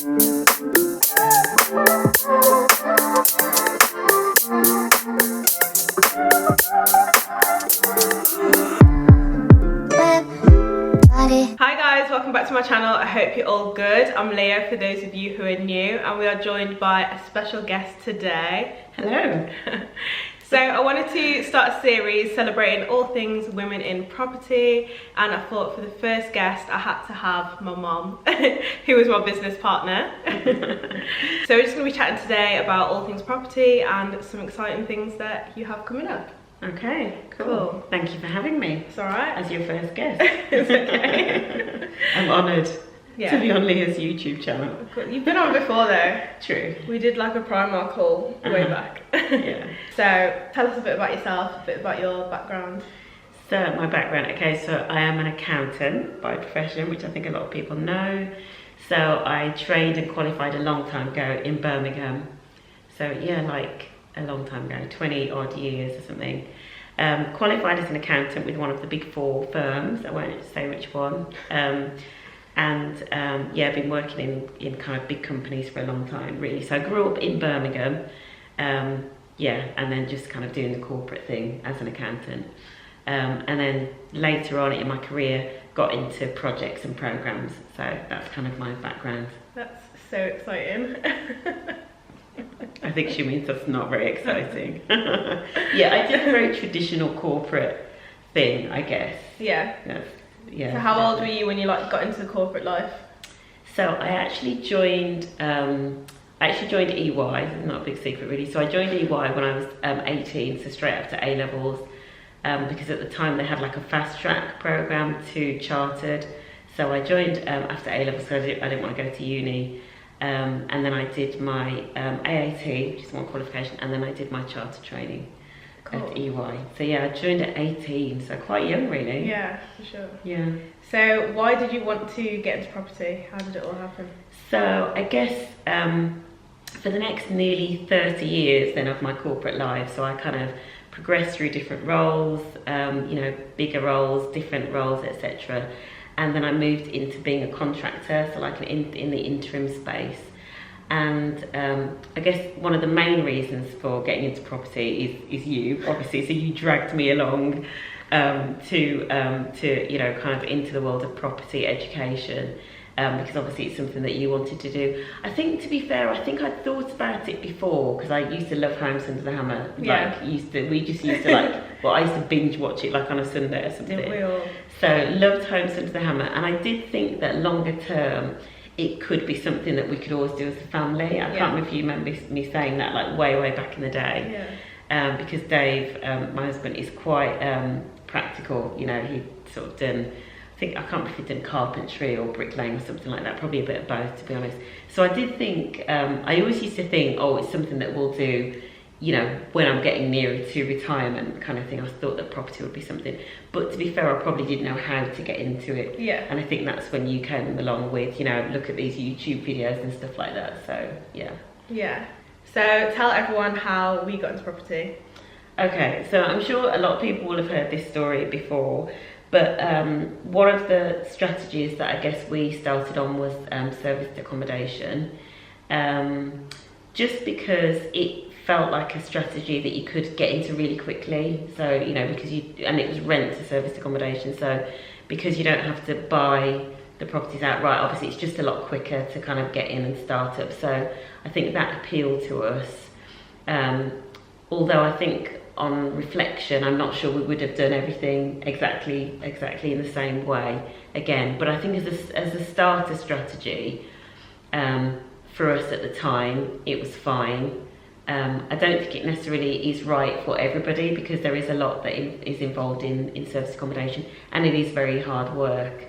Hi guys, welcome back to my channel. I hope you're all good. I'm Leah for those of you who are new, and we are joined by a special guest today. Hello. So I wanted to start a series celebrating all things women in property, and I thought for the first guest I had to have my mom, who is my business partner. So we're just going to be chatting today about all things property and some exciting things that you have coming up. Okay, cool. Thank you for having me. It's alright. As your first guest. It's okay. I'm honoured to be on Leah's YouTube channel. You've been on before though. True. We did like a primer call way back. Yeah. So tell us a bit about yourself, a bit about your background. So my background, okay, so I am an accountant by profession, which I think a lot of people know. So I trained and qualified a long time ago in Birmingham. So yeah, like a long time ago, 20 odd years or something. Qualified as an accountant with one of the big four firms, I won't say which one. Yeah, I've been working in kind of big companies for a long time, really. So I grew up in Birmingham, yeah, and then just kind of doing the corporate thing as an accountant. And then later on in my career, got into projects and programs. So that's kind of my background. That's so exciting. I think she means that's not very exciting. Yeah, I did a very traditional corporate thing, I guess. Yeah. Yeah. So how old were you when you got into corporate life? So I actually joined EY. It's not a big secret really. So I joined EY when I was 18, so straight after A levels, because at the time they had like a fast track program to chartered. So I joined after A levels, so I didn't want to go to uni. And then I did my AAT, which is one qualification, and then I did my charter training at EY. So yeah, I joined at 18, so quite young really. Yeah, for sure. Yeah. So why did you want to get into property? How did it all happen? So I guess for the next nearly 30 years then of my corporate life, so I kind of progressed through different roles, you know, bigger roles, different roles, etc. And then I moved into being a contractor, so like in the interim space. And I guess one of the main reasons for getting into property is you, obviously. So you dragged me along to you know, kind of into the world of property education, because obviously it's something that you wanted to do. I think, to be fair, I think I'd thought about it before, because I used to love Homes Under the Hammer. Yeah. Like we just used to I used to binge watch it like on a Sunday or something. Didn't we all? So loved Homes Under the Hammer, and I did think that longer term it could be something that we could always do as a family. I can't remember if you remember me saying that like way back in the day. Yeah. Because Dave, my husband, is quite practical. You know, he'd sort of done, I can't remember if he'd done carpentry or bricklaying or something like that, probably a bit of both, to be honest. So I did think, I always used to think, oh, it's something that we'll do, you know, when I'm getting nearer to retirement kind of thing. I thought that property would be something, but to be fair, I probably didn't know how to get into it. Yeah. And I think that's when you came along with, you know, look at these YouTube videos and stuff like that. So yeah. Yeah. So tell everyone how we got into property. Okay, so I'm sure a lot of people will have heard this story before, but one of the strategies that I guess we started on was serviced accommodation, just because it felt like a strategy that you could get into really quickly. So, you know, because it was rent to serviced accommodation, so because you don't have to buy the properties outright, obviously it's just a lot quicker to kind of get in and start up. So I think that appealed to us, although I think on reflection I'm not sure we would have done everything exactly in the same way again. But I think as a starter strategy, for us at the time it was fine. I don't think it necessarily is right for everybody, because there is a lot that is involved in service accommodation, and it is very hard work.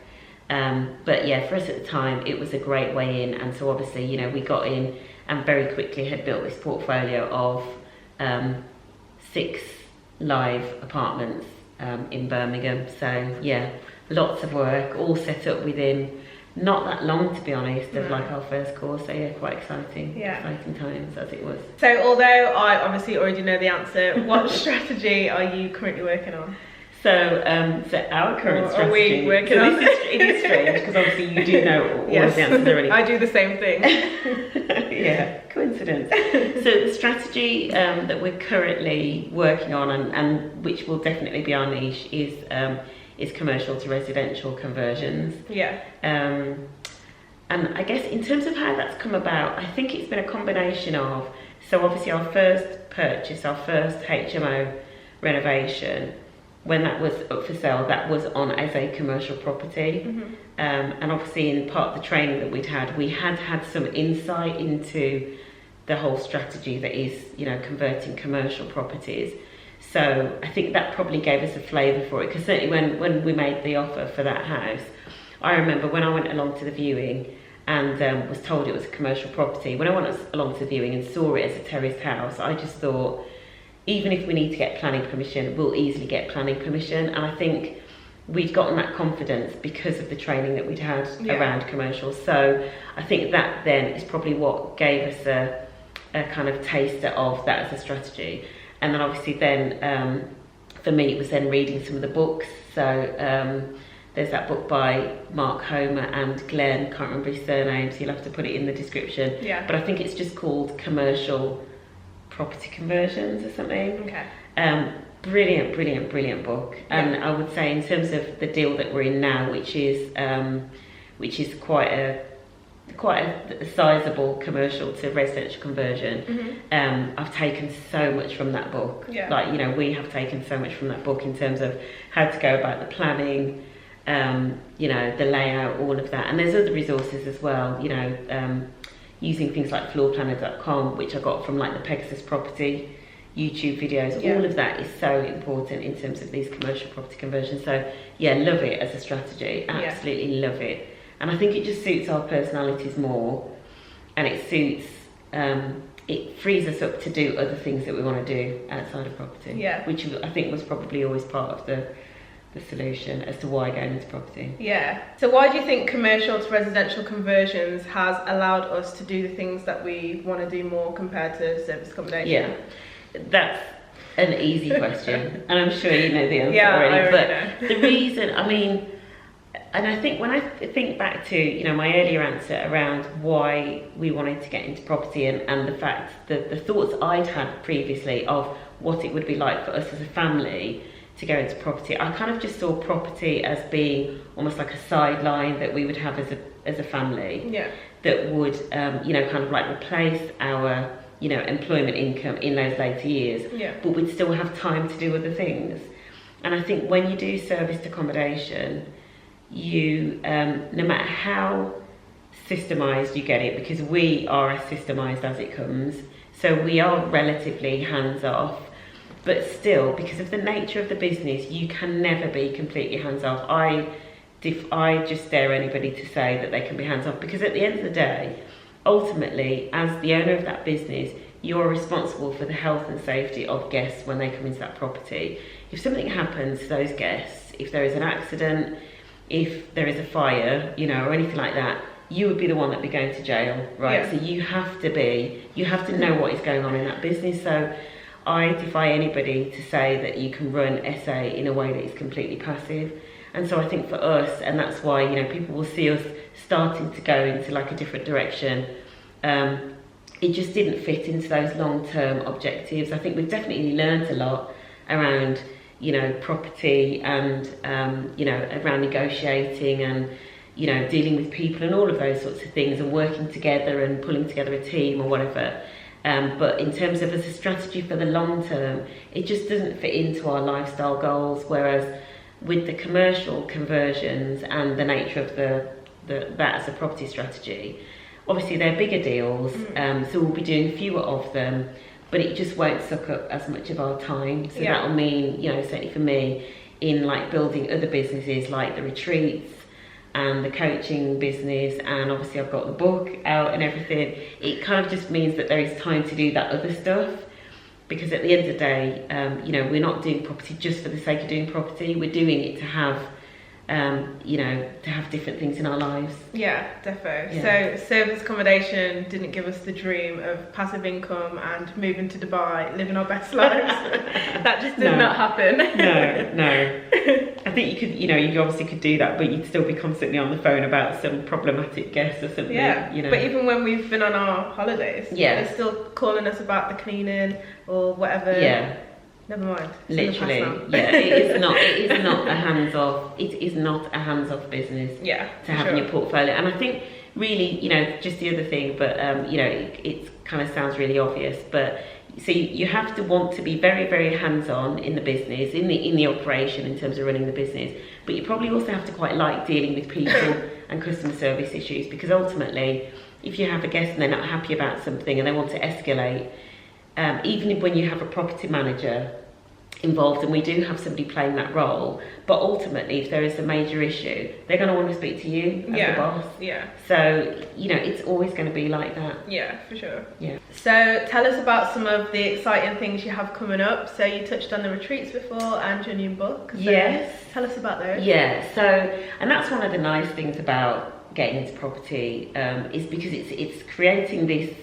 But yeah, for us at the time, it was a great way in. And so obviously, you know, we got in and very quickly had built this portfolio of 6 live apartments in Birmingham. So yeah, lots of work, all set up within not that long, to be honest, of like our first course. So yeah, quite exciting. Yeah. Exciting times as it was. So although I obviously already know the answer, what strategy are you currently working on? So our current strategy. Are we working on it is strange because obviously you do know all yes. of the answers already. I do the same thing. Yeah, coincidence. So the strategy that we're currently working on, and which will definitely be our niche, is commercial to residential conversions. Yeah. And I guess in terms of how that's come about, I think it's been a combination of, so obviously our first purchase, our first HMO renovation, when that was up for sale, that was on as a commercial property. Mm-hmm. And obviously in part of the training that we had some insight into the whole strategy that is, you know, converting commercial properties. So I think that probably gave us a flavour for it, because certainly when we made the offer for that house, I remember when I went along to the viewing and was told it was a commercial property, when I went along to the viewing and saw it as a terraced house, I just thought, even if we need to get planning permission, we'll easily get planning permission. And I think we'd gotten that confidence because of the training that we'd had around commercials. So I think that then is probably what gave us a kind of taster of that as a strategy. And then obviously then, for me, it was then reading some of the books. So there's that book by Mark Homer and Glenn, can't remember his surname, so you'll have to put it in the description. Yeah. But I think it's just called Commercial Property Conversions or something. Okay. Brilliant book. And I would say in terms of the deal that we're in now, which is quite a sizable commercial to residential conversion, I've taken so much from that book. Yeah. Like, you know, we have taken so much from that book in terms of how to go about the planning, you know, the layout, all of that. And there's other resources as well, you know, using things like floorplanner.com, which I got from like the Pegasus Property YouTube videos. All of that is so important in terms of these commercial property conversions. So yeah, love it as a strategy, absolutely love it. And I think it just suits our personalities more, and it suits, it frees us up to do other things that we want to do outside of property. Yeah. Which I think was probably always part of the solution as to why going into property. Yeah. So why do you think commercial to residential conversions has allowed us to do the things that we want to do more compared to service accommodation? Yeah, that's an easy question, and I'm sure you know the answer already. But the reason, I mean, and I think when I think back to, you know, my earlier answer around why we wanted to get into property, and the fact that the thoughts I'd had previously of what it would be like for us as a family to go into property, I kind of just saw property as being almost like a sideline that we would have as a family. Yeah. That would, you know, kind of like replace our, you know, employment income in those later years. Yeah. But we'd still have time to do other things. And I think when you do serviced accommodation, you, no matter how systemised you get it, because we are as systemised as it comes, so we are relatively hands-off, but still, because of the nature of the business, you can never be completely hands-off. I just dare anybody to say that they can be hands-off, because at the end of the day, ultimately, as the owner of that business, you're responsible for the health and safety of guests when they come into that property. If something happens to those guests, if there is an accident, if there is a fire, you know, or anything like that, you would be the one that would be going to jail, right? Yeah. So you have to know what is going on in that business. So I defy anybody to say that you can run SA in a way that is completely passive. And so I think for us, and that's why, you know, people will see us starting to go into like a different direction. It just didn't fit into those long-term objectives. I think we've definitely learned a lot around, you know, property and, you know, around negotiating and, you know, dealing with people and all of those sorts of things, and working together and pulling together a team or whatever. But in terms of as a strategy for the long term, it just doesn't fit into our lifestyle goals. Whereas with the commercial conversions and the nature of that as a property strategy, obviously they're bigger deals, so we'll be doing fewer of them, but it just won't suck up as much of our time. So that'll mean, you know, certainly for me, in like building other businesses like the retreats and the coaching business, and obviously I've got the book out and everything, it kind of just means that there is time to do that other stuff. Because at the end of the day, you know, we're not doing property just for the sake of doing property. We're doing it to have you know, to have different things in our lives. Yeah, defo. Yeah. So service accommodation didn't give us the dream of passive income and moving to Dubai, living our best lives. That just did not happen. No. I think you could, you know, you obviously could do that, but you'd still be constantly on the phone about some problematic guest or something. Yeah, you know. but even when we've been on our holidays, yeah, they're still calling us about the cleaning or whatever. Yeah. Never mind. Literally, yeah. It is not a hands-off. It is not a hands-off business. Yeah. To have in your portfolio, and I think really, you know, just the other thing, but you know, it kind of sounds really obvious, but so you have to want to be very, very hands-on in the business, in the operation in terms of running the business, but you probably also have to quite like dealing with people and customer service issues, because ultimately, if you have a guest and they're not happy about something and they want to escalate. Even when you have a property manager involved, and we do have somebody playing that role, but ultimately if there is a major issue, they're going to want to speak to you as the boss. Yeah. So, you know, it's always going to be like that. Yeah, for sure. Yeah. So tell us about some of the exciting things you have coming up. So you touched on the retreats before and your new book. So yes. Tell us about those. Yeah, so, and that's one of the nice things about getting into property, is because it's creating this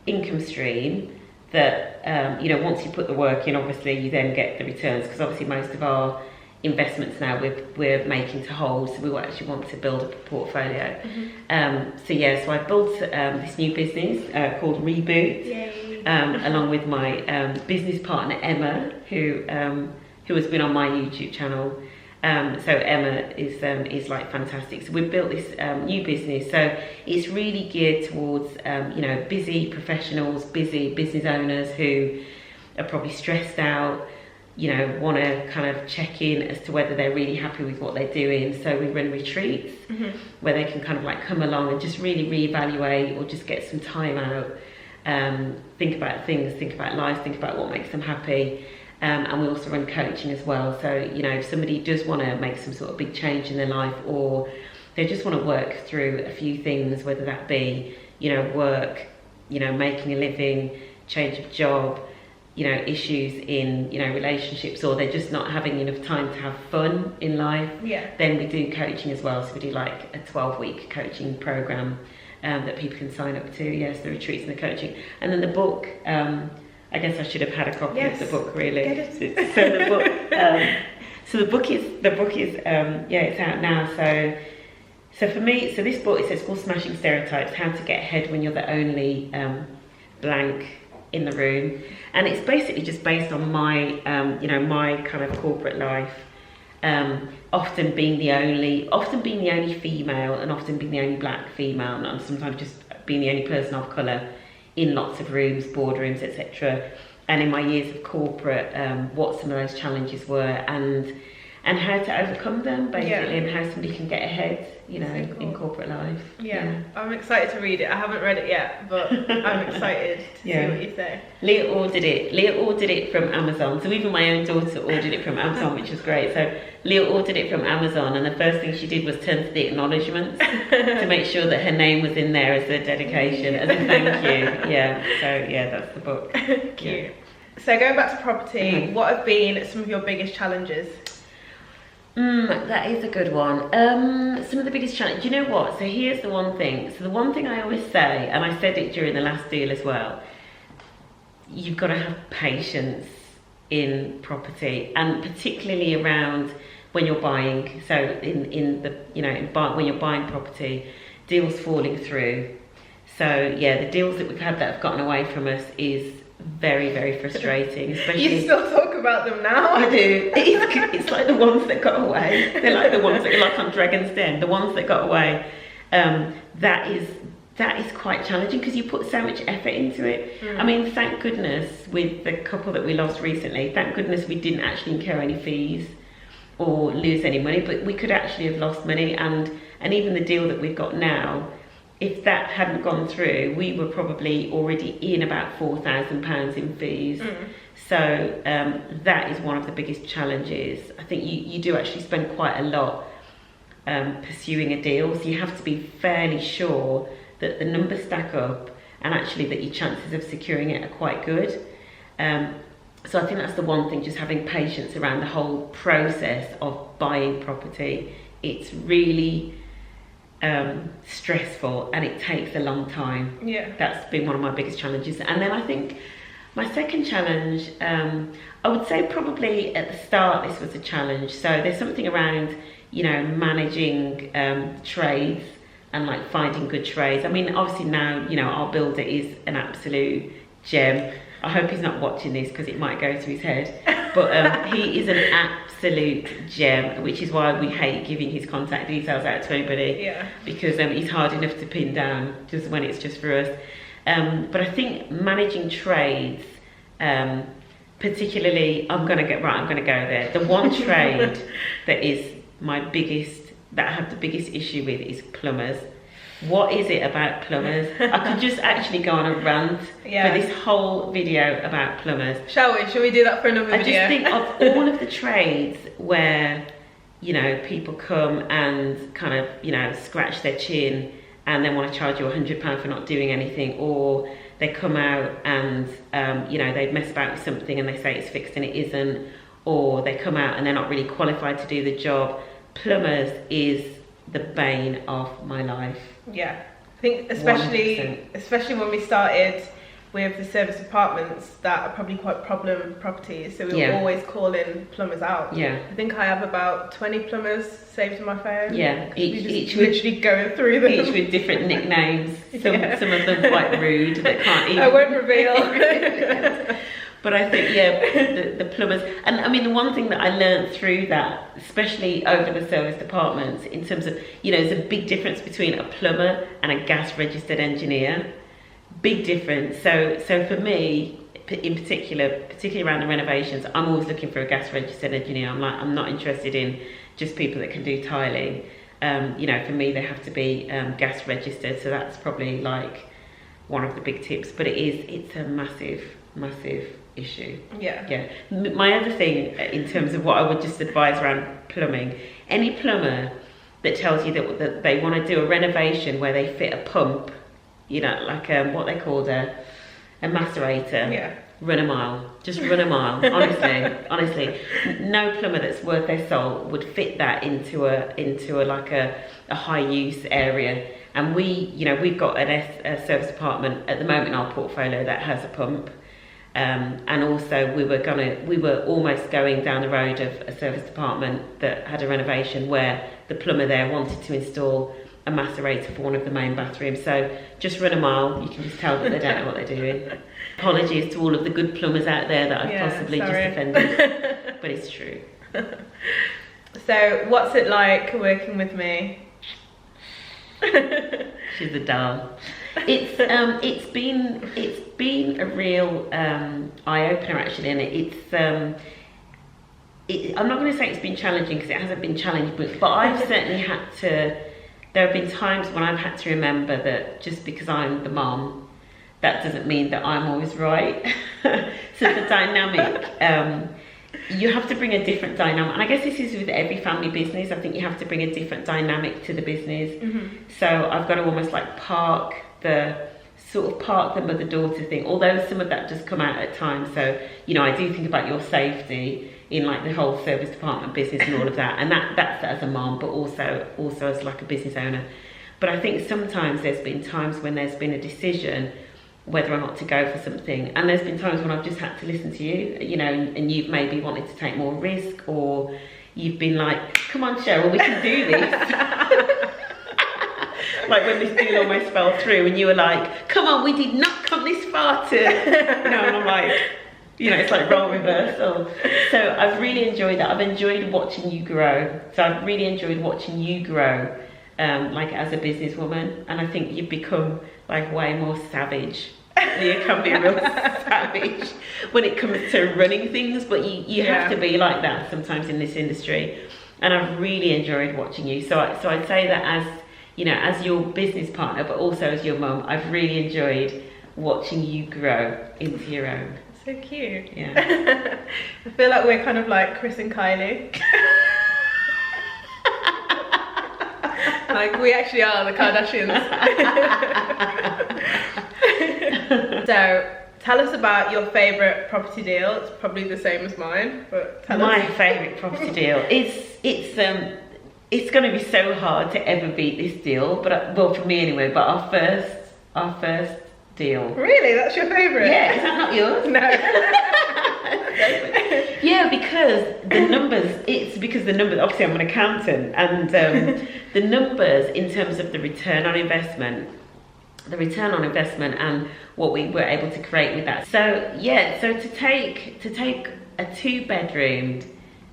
income stream that, you know, once you put the work in, obviously you then get the returns, because obviously most of our investments now we're making to hold, so we actually want to build a portfolio. So yeah, so I built this new business called Reboot. Yay. Along with my business partner Emma, who has been on my YouTube channel. So Emma is like fantastic. So we've built this new business. So it's really geared towards you know, busy professionals, busy business owners who are probably stressed out, you know, want to kind of check in as to whether they're really happy with what they're doing. So we run retreats where they can kind of like come along and just really reevaluate, or just get some time out, think about things, think about life, think about what makes them happy. And we also run coaching as well. So, you know, if somebody does want to make some sort of big change in their life, or they just want to work through a few things, whether that be, you know, work, you know, making a living, change of job, you know, issues in, you know, relationships, or they're just not having enough time to have fun in life, then we do coaching as well. So we do like a 12-week coaching program that people can sign up to. Yes, the retreats and the coaching. And then the book, I guess I should have had a copy of the book, really. So the book is yeah, it's out now. So for me, so this book, it's called Smashing Stereotypes: How to Get Ahead When You're the Only blank in the room, and it's basically just based on my you know, my kind of corporate life, often being the only female, and often being the only black female, and sometimes just being the only person of colour in lots of rooms, boardrooms, etc. And in my years of corporate, what some of those challenges were, and how to overcome them, basically, and how somebody can get ahead, you know, so cool. In corporate life. Yeah, I'm excited to read it. I haven't read it yet, but I'm excited to see what you say. Leah ordered it from Amazon. So even my own daughter ordered it from Amazon, which was great. So Leah ordered it from Amazon, and the first thing she did was turn to the acknowledgements to make sure that her name was in there as a dedication, as a thank you. Yeah, so yeah, that's the book. Cute. Yeah. So going back to property, what have been some of your biggest challenges? That is a good one. Some of the biggest challenges, you know what? So here's the one thing. So the one thing I always say, and I said it during the last deal as well, you've got to have patience in property, and particularly around when you're buying. So in the, you know, when you're buying property, deals falling through. So yeah, the deals that we've had that have gotten away from us is very, very frustrating. Especially, you still talk about them now. I do. It's like the ones that got away. They're like the ones that are like on Dragon's Den. The ones that got away. That is quite challenging, because you put so much effort into it. I mean, thank goodness with the couple that we lost recently, thank goodness we didn't actually incur any fees or lose any money, but we could actually have lost money. And even the deal that we've got now, if that hadn't gone through, we were probably already in about £4,000 in fees. So that is one of the biggest challenges. I think you do actually spend quite a lot pursuing a deal, so you have to be fairly sure that the numbers stack up, and actually that your chances of securing it are quite good. So I think that's the one thing, just having patience around the whole process of buying property it's really stressful and it takes a long time. Yeah. That's been one of my biggest challenges. And then I think my second challenge, I would say probably at the start this was a challenge. So there's something around, you know, managing trades and like finding good trades. I mean, obviously now, you know, our builder is an absolute gem. I hope he's not watching this because it might go to his head. But he is an absolute gem, which is why we hate giving his contact details out to anybody. Yeah. Because he's hard enough to pin down just when it's just for us. But I think managing trades, particularly, I'm going to go there. The one trade that is that I have the biggest issue with is plumbers. What is it about plumbers? I could just actually go on a rant for this whole video about plumbers. Shall we do that for another video? I just think of all of the trades where, you know, people come and kind of, you know, scratch their chin and then want to charge you £100 for not doing anything, or they come out and, you know, they mess about with something and they say it's fixed and it isn't, or they come out and they're not really qualified to do the job. Plumbers is the bane of my life. Yeah, I think especially when we started with the service apartments that are probably quite problem properties, so we were always calling plumbers out. Yeah, I think I have about 20 plumbers saved in my phone. Yeah, each literally going through them. Each with different nicknames. Some of them quite rude. That can't even. I won't reveal. But I think, the plumbers, and I mean, the one thing that I learned through that, especially over the service departments, in terms of, you know, there's a big difference between a plumber and a gas registered engineer. Big difference. So for me, in particularly around the renovations, I'm always looking for a gas registered engineer. I'm not interested in just people that can do tiling. You know, for me, they have to be gas registered. So that's probably like one of the big tips. But it's a massive issue. Yeah. My other thing in terms of what I would just advise around plumbing, any plumber that tells you that they want to do a renovation where they fit a pump, you know, like what they called a macerator, run a mile. Just run a mile. honestly, no plumber that's worth their salt would fit that into a high use area. And we've got a service department at the moment in our portfolio that has a pump. And also we were almost going down the road of a service department that had a renovation where the plumber there wanted to install a macerator for one of the main bathrooms. So just run a mile. You can just tell that they don't know what they're doing. Apologies to all of the good plumbers out there that I've possibly just offended, but it's true. So what's it like working with me? She's a doll. It's been a real eye opener actually, and I'm not going to say it's been challenging because it hasn't been challenging, but I've certainly had to. There have been times when I've had to remember that just because I'm the mom, that doesn't mean that I'm always right. So the dynamic. You have to bring a different dynamic, and I guess this is with every family business. I think you have to bring a different dynamic to the business. Mm-hmm. So I've got to almost like park the mother-daughter thing, although some of that does come out at times. So, you know, I do think about your safety in like the whole service department business and all of that, and that's as a mom, but also as like a business owner. But I think sometimes there's been times when there's been a decision whether or not to go for something, and there's been times when I've just had to listen to you, you know, and you've maybe wanted to take more risk, or you've been like, come on Cheryl, we can do this. Like when this deal almost fell through and you were like, come on, we did not come this far to, you know, and I'm like, you know, it's like role reversal. So I've really enjoyed that. I've enjoyed watching you grow. So I've really enjoyed watching you grow, like as a businesswoman, and I think you've become like way more savage. You can be real savage when it comes to running things, but you have to be like that sometimes in this industry. And I've really enjoyed watching you. So I'd say that as, you know, as your business partner, but also as your mum, I've really enjoyed watching you grow into your own. So cute. Yeah. I feel like we're kind of like Chris and Kylie. Like we actually are the Kardashians. So tell us about your favourite property deal. It's probably the same as mine, but tell us. My favourite property deal. it's going to be so hard to ever beat this deal, but well, for me anyway. But our first deal. Really, that's your favourite? Yeah, is that not yours? No. Yeah, because the numbers. It's because the numbers. Obviously, I'm an accountant, and the numbers in terms of the return on investment. And what we were able to create with that. So yeah, so to take a 2-bedroomed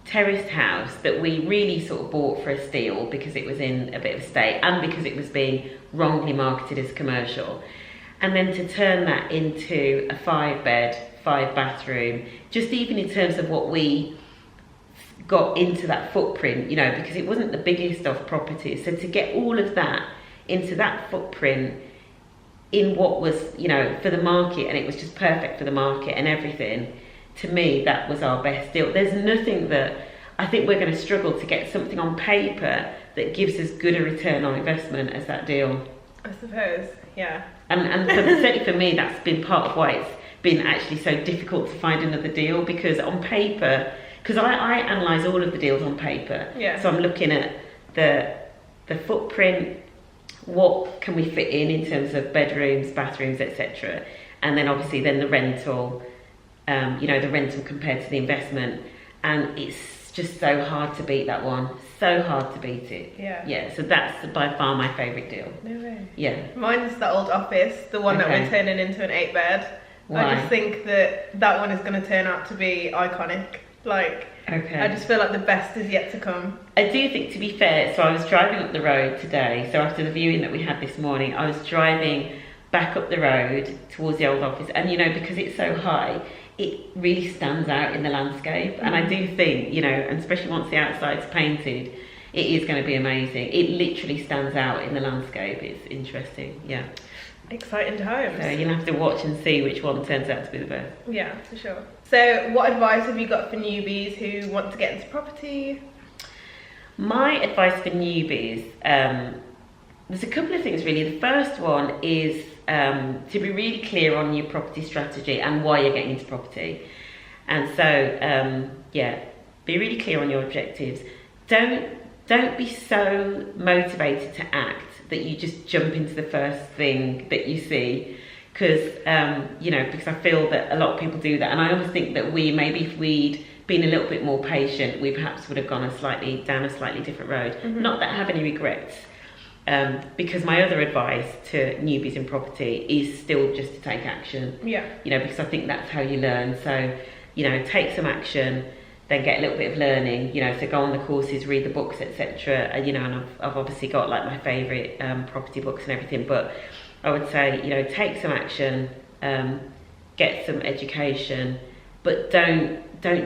terraced house that we really sort of bought for a steal because it was in a bit of a state and because it was being wrongly marketed as commercial, and then to turn that into a 5-bed, 5-bathroom, just even in terms of what we got into that footprint, you know, because it wasn't the biggest of properties. So to get all of that into that footprint in what was, you know, for the market, and it was just perfect for the market and everything, to me, that was our best deal. There's nothing that I think we're going to struggle to get something on paper that gives us good a return on investment as that deal. I suppose, yeah. And certainly for me, that's been part of why it's been actually so difficult to find another deal, because on paper, because I analyse all of the deals on paper. Yeah. So I'm looking at the footprint, what can we fit in terms of bedrooms, bathrooms, etc. And then obviously then the rental, you know, the rental compared to the investment. And it's just so hard to beat that one. So hard to beat it. Yeah. Yeah, so that's by far my favourite deal. No way. Yeah. Mine's the old office, the one that we're turning into an 8-bed. Why? I just think that one is going to turn out to be iconic. Like, Okay. I just feel like the best is yet to come. I do think, to be fair, so I was driving up the road today, so after the viewing that we had this morning, I was driving back up the road towards the old office, and you know, because it's so high, it really stands out in the landscape. And I do think, you know, and especially once the outside's painted, it is going to be amazing. It literally stands out in the landscape. It's interesting, yeah. Exciting times. So you'll have to watch and see which one turns out to be the best. Yeah, for sure. So what advice have you got for newbies who want to get into property? My advice for newbies, there's a couple of things really. The first one is to be really clear on your property strategy and why you're getting into property. And so, yeah, be really clear on your objectives. Don't be so motivated to act that you just jump into the first thing that you see. Because, you know, because I feel that a lot of people do that. And I almost think that maybe if we'd been a little bit more patient, we perhaps would have gone down a slightly different road. Mm-hmm. Not that I have any regrets. Because my other advice to newbies in property is still just to take action. Yeah. You know, because I think that's how you learn. So, you know, take some action, then get a little bit of learning, you know, so go on the courses, read the books, etc. You know, and I've obviously got like my favourite property books and everything, but I would say, you know, take some action, get some education, but don't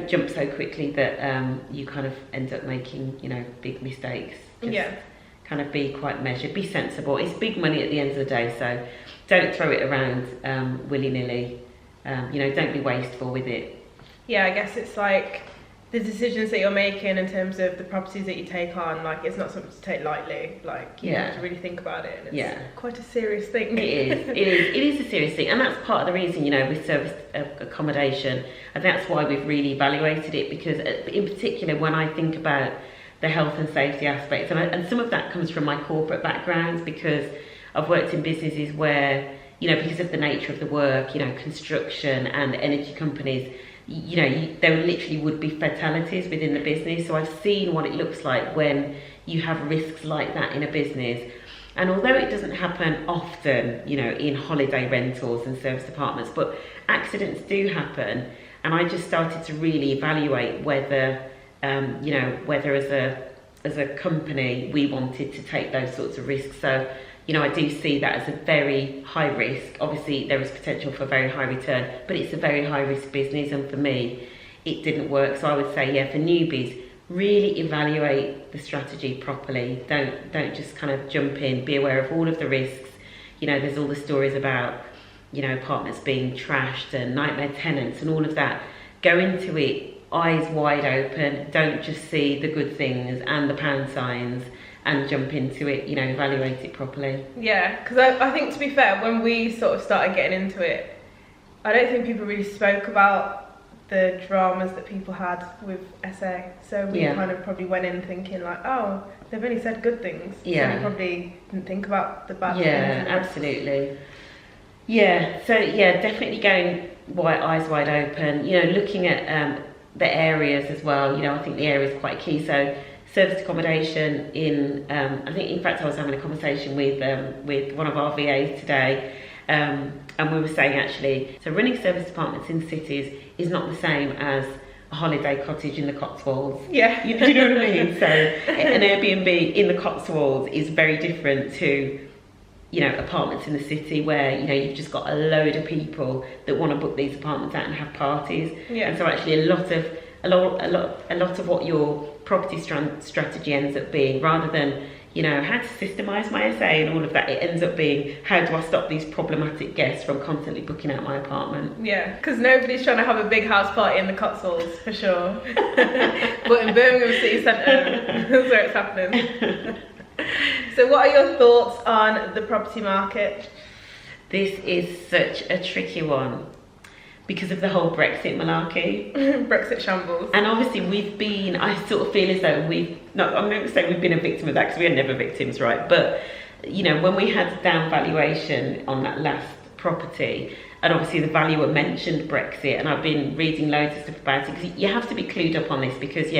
jump so quickly that you kind of end up making, you know, big mistakes. Just kind of be quite measured, be sensible. It's big money at the end of the day, so don't throw it around willy-nilly. You know, don't be wasteful with it. Yeah, I guess it's like the decisions that you're making in terms of the properties that you take on, like it's not something to take lightly. Like you have to really think about it. And it's quite a serious thing. It is a serious thing, and that's part of the reason, you know, with service accommodation, and that's why we've really evaluated it, because in particular when I think about the health and safety aspects, and some of that comes from my corporate background, because I've worked in businesses where, you know, because of the nature of the work, you know, construction and energy companies, you know, there literally would be fatalities within the business. So I've seen what it looks like when you have risks like that in a business. And although it doesn't happen often, you know, in holiday rentals and service apartments, but accidents do happen. And I just started to really evaluate whether, you know, whether as a company we wanted to take those sorts of risks. So, you know, I do see that as a very high risk. Obviously, there is potential for a very high return, but it's a very high risk business. And for me, it didn't work. So I would say, yeah, for newbies, really evaluate the strategy properly. Don't just kind of jump in. Be aware of all of the risks. You know, there's all the stories about, you know, apartments being trashed and nightmare tenants and all of that. Go into it eyes wide open. Don't just see the good things and the pound signs and jump into it, you know, evaluate it properly. Yeah, because I think, to be fair, when we sort of started getting into it, I don't think people really spoke about the dramas that people had with SA. So we kind of probably went in thinking like, oh, they've only said good things. Yeah. So you probably didn't think about the bad Yeah, things. absolutely. Yeah, so yeah, definitely going eyes wide open, you know, looking at the areas as well. You know, I think the area is quite key. So service accommodation in, I think in fact I was having a conversation with one of our VAs today, and we were saying actually, so running service departments in cities is not the same as a holiday cottage in the Cotswolds. Yeah. You know what I mean? So an Airbnb in the Cotswolds is very different to, you know, apartments in the city where, you know, you've just got a load of people that want to book these apartments out and have parties. Yeah. And so actually a lot of what your property strategy ends up being, rather than, you know, how to systemize my essay and all of that, it ends up being, how do I stop these problematic guests from constantly booking out my apartment? Yeah, because nobody's trying to have a big house party in the Cotswolds, for sure. But in Birmingham city centre, that's where it's happening. So what are your thoughts on the property market? This is such a tricky one because of the whole Brexit malarkey. Brexit shambles. And obviously I sort of feel as though I'm going to say we've been a victim of that, because we are never victims, right? But, you know, when we had down valuation on that last property, and obviously the valuer mentioned Brexit, and I've been reading loads of stuff about it, because you have to be clued up on this, because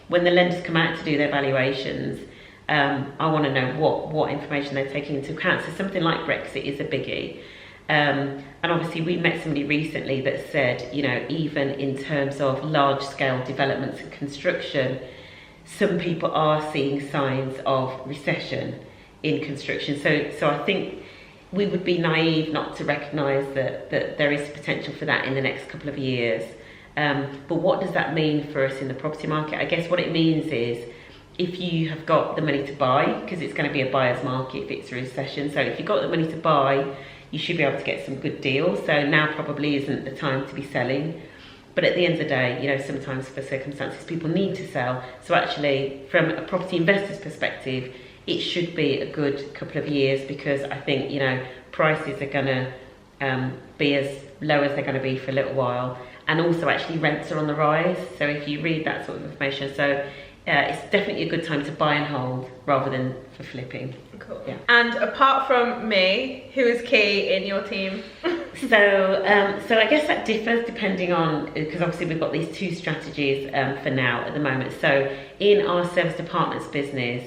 when the lenders come out to do their valuations, I want to know what information they're taking into account. So something like Brexit is a biggie. And obviously we met somebody recently that said, you know, even in terms of large scale developments and construction, some people are seeing signs of recession in construction. So I think we would be naive not to recognise that there is potential for that in the next couple of years. But what does that mean for us in the property market? I guess what it means is, if you have got the money to buy, because it's going to be a buyer's market if it's a recession, so if you've got the money to buy, you should be able to get some good deals. So now probably isn't the time to be selling. But at the end of the day, you know, sometimes for circumstances people need to sell. So actually, from a property investor's perspective, it should be a good couple of years, because I think, you know, prices are going to be as low as they're going to be for a little while. And also actually rents are on the rise. So if you read that sort of information, so it's definitely a good time to buy and hold rather than for flipping. Cool. Yeah. And apart from me, who is key in your team? So I guess that differs depending on, because obviously we've got these two strategies for now at the moment. So in our service departments business,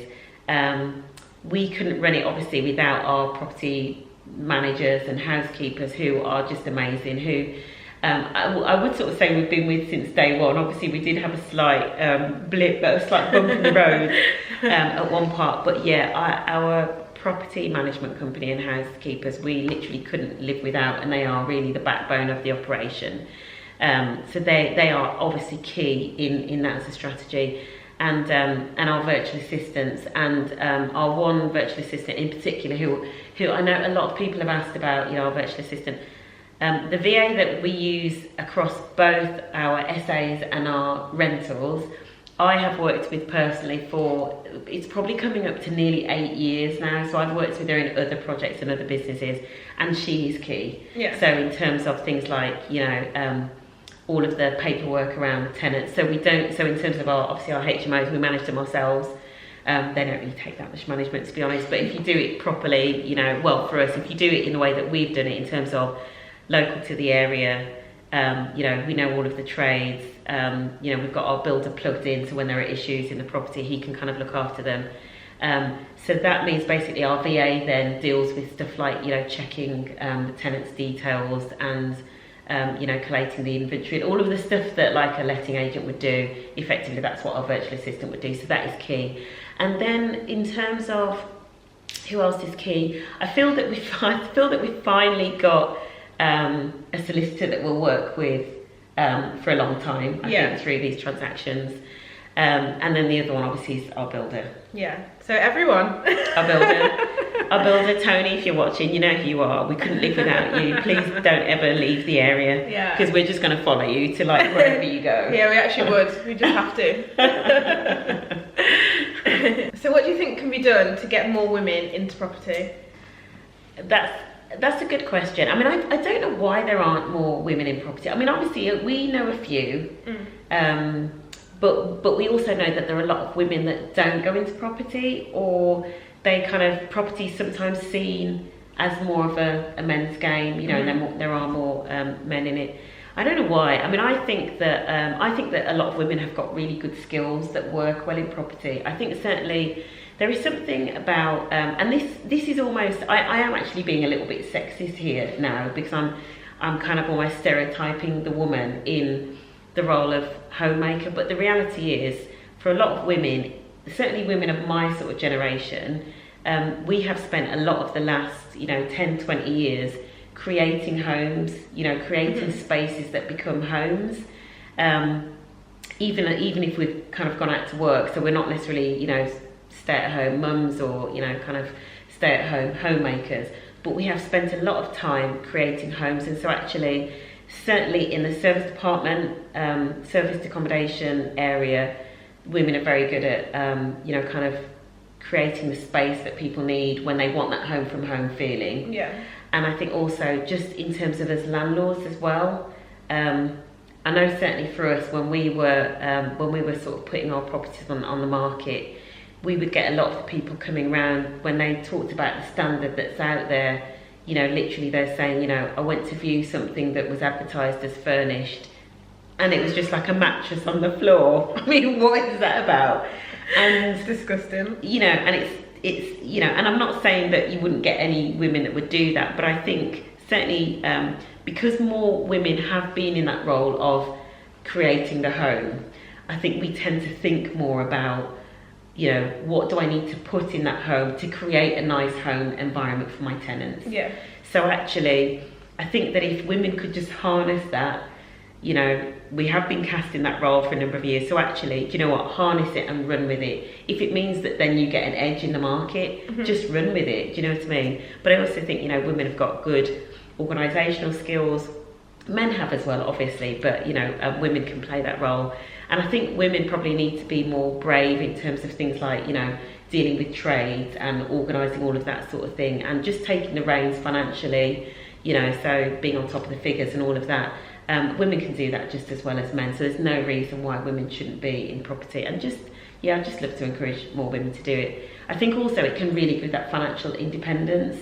we couldn't run it obviously without our property managers and housekeepers, who are just amazing, who I would sort of say we've been with since day one. Obviously we did have a slight blip, a slight bump in the road at one part, but yeah, our property management company and housekeepers, we literally couldn't live without, and they are really the backbone of the operation. So they are obviously key in that as a strategy, and our virtual assistants, and our one virtual assistant in particular, who I know a lot of people have asked about, you know, our virtual assistant. The VA that we use across both our essays and our rentals, I have worked with personally for, it's probably coming up to nearly 8 years now. So I've worked with her in other projects and other businesses, and she is key. Yeah. So in terms of things like, you know, all of the paperwork around the tenants. So in terms of our HMOs, we manage them ourselves. They don't really take that much management, to be honest. But if you do it properly, you know, well, for us, if you do it in the way that we've done it, in terms of local to the area, you know, we know all of the trades, you know, we've got our builder plugged in, so when there are issues in the property, he can kind of look after them. So that means basically our VA then deals with stuff like, you know, checking the tenant's details, and you know, collating the inventory, and all of the stuff that like a letting agent would do. Effectively, that's what our virtual assistant would do, so that is key. And then in terms of who else is key, I feel that we've finally got a solicitor that we'll work with for a long time, I think, through these transactions. And then the other one obviously is our builder. Yeah, so everyone. Our builder, Tony, if you're watching, you know who you are. We couldn't live without you. Please don't ever leave the area. Yeah. Because we're just going to follow you to like wherever you go. Yeah, we actually would. We just have to. So what do you think can be done to get more women into property? That's a good question. I mean, I don't know why there aren't more women in property. I mean, obviously we know a few, but we also know that there are a lot of women that don't go into property, or they kind of, property sometimes seen as more of a men's game, you know, and there are more men in it. I don't know why. I mean, I think that a lot of women have got really good skills that work well in property. I think certainly there is something about, and this is almost, I am actually being a little bit sexist here now, because I'm kind of almost stereotyping the woman in the role of homemaker. But the reality is, for a lot of women, certainly women of my sort of generation, we have spent a lot of the last, 10, 20 years creating homes, creating spaces that become homes. Even if we've kind of gone out to work, so we're not necessarily, stay-at-home mums or, kind of stay-at-home homemakers, but we have spent a lot of time creating homes. And so actually, certainly in the service department, serviced accommodation area, women are very good at, kind of creating the space that people need when they want that home from home feeling. Yeah. And I think also just in terms of as landlords as well, I know certainly for us, when we were sort of putting our properties on the market, we would get a lot of people coming around when they talked about the standard that's out there. Literally they're saying, I went to view something that was advertised as furnished, and it was just like a mattress on the floor. I mean, what is that about? And it's disgusting. And it's and I'm not saying that you wouldn't get any women that would do that, but I think certainly because more women have been in that role of creating the home, I think we tend to think more about, what do I need to put in that home to create a nice home environment for my tenants. Yeah. So actually, I think that if women could just harness that, we have been cast in that role for a number of years. So actually, do you know what? Harness it and run with it. If it means that then you get an edge in the market, just run with it. Do you know what I mean? But I also think, women have got good organisational skills. Men have as well, obviously, but, women can play that role. And I think women probably need to be more brave in terms of things like, dealing with trades and organising all of that sort of thing, and just taking the reins financially, so being on top of the figures and all of that. Women can do that just as well as men, so there's no reason why women shouldn't be in property. And I just love to encourage more women to do it. I think also it can really give that financial independence.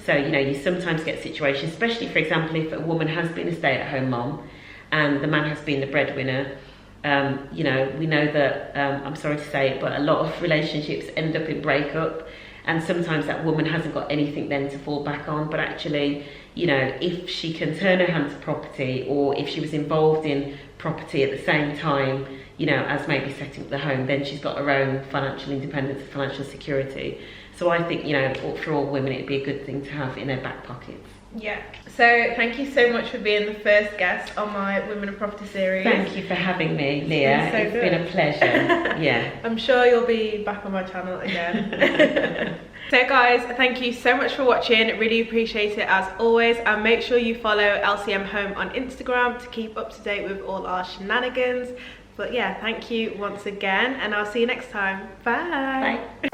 So you sometimes get situations, especially for example if a woman has been a stay-at-home mom and the man has been the breadwinner. We know that, I'm sorry to say it, but a lot of relationships end up in breakup, and sometimes that woman hasn't got anything then to fall back on. But actually, if she can turn her hand to property, or if she was involved in property at the same time, as maybe setting up the home, then she's got her own financial independence and financial security. So I think, for all women, it'd be a good thing to have in their back pockets. Yeah. So thank you so much for being the first guest on my Women of Property series. Thank you for having me, Leah. It's been a pleasure. Yeah. I'm sure you'll be back on my channel again. So guys, thank you so much for watching. Really appreciate it as always, and make sure you follow LCM Home on Instagram to keep up to date with all our shenanigans. But yeah, thank you once again, and I'll see you next time. Bye. Bye.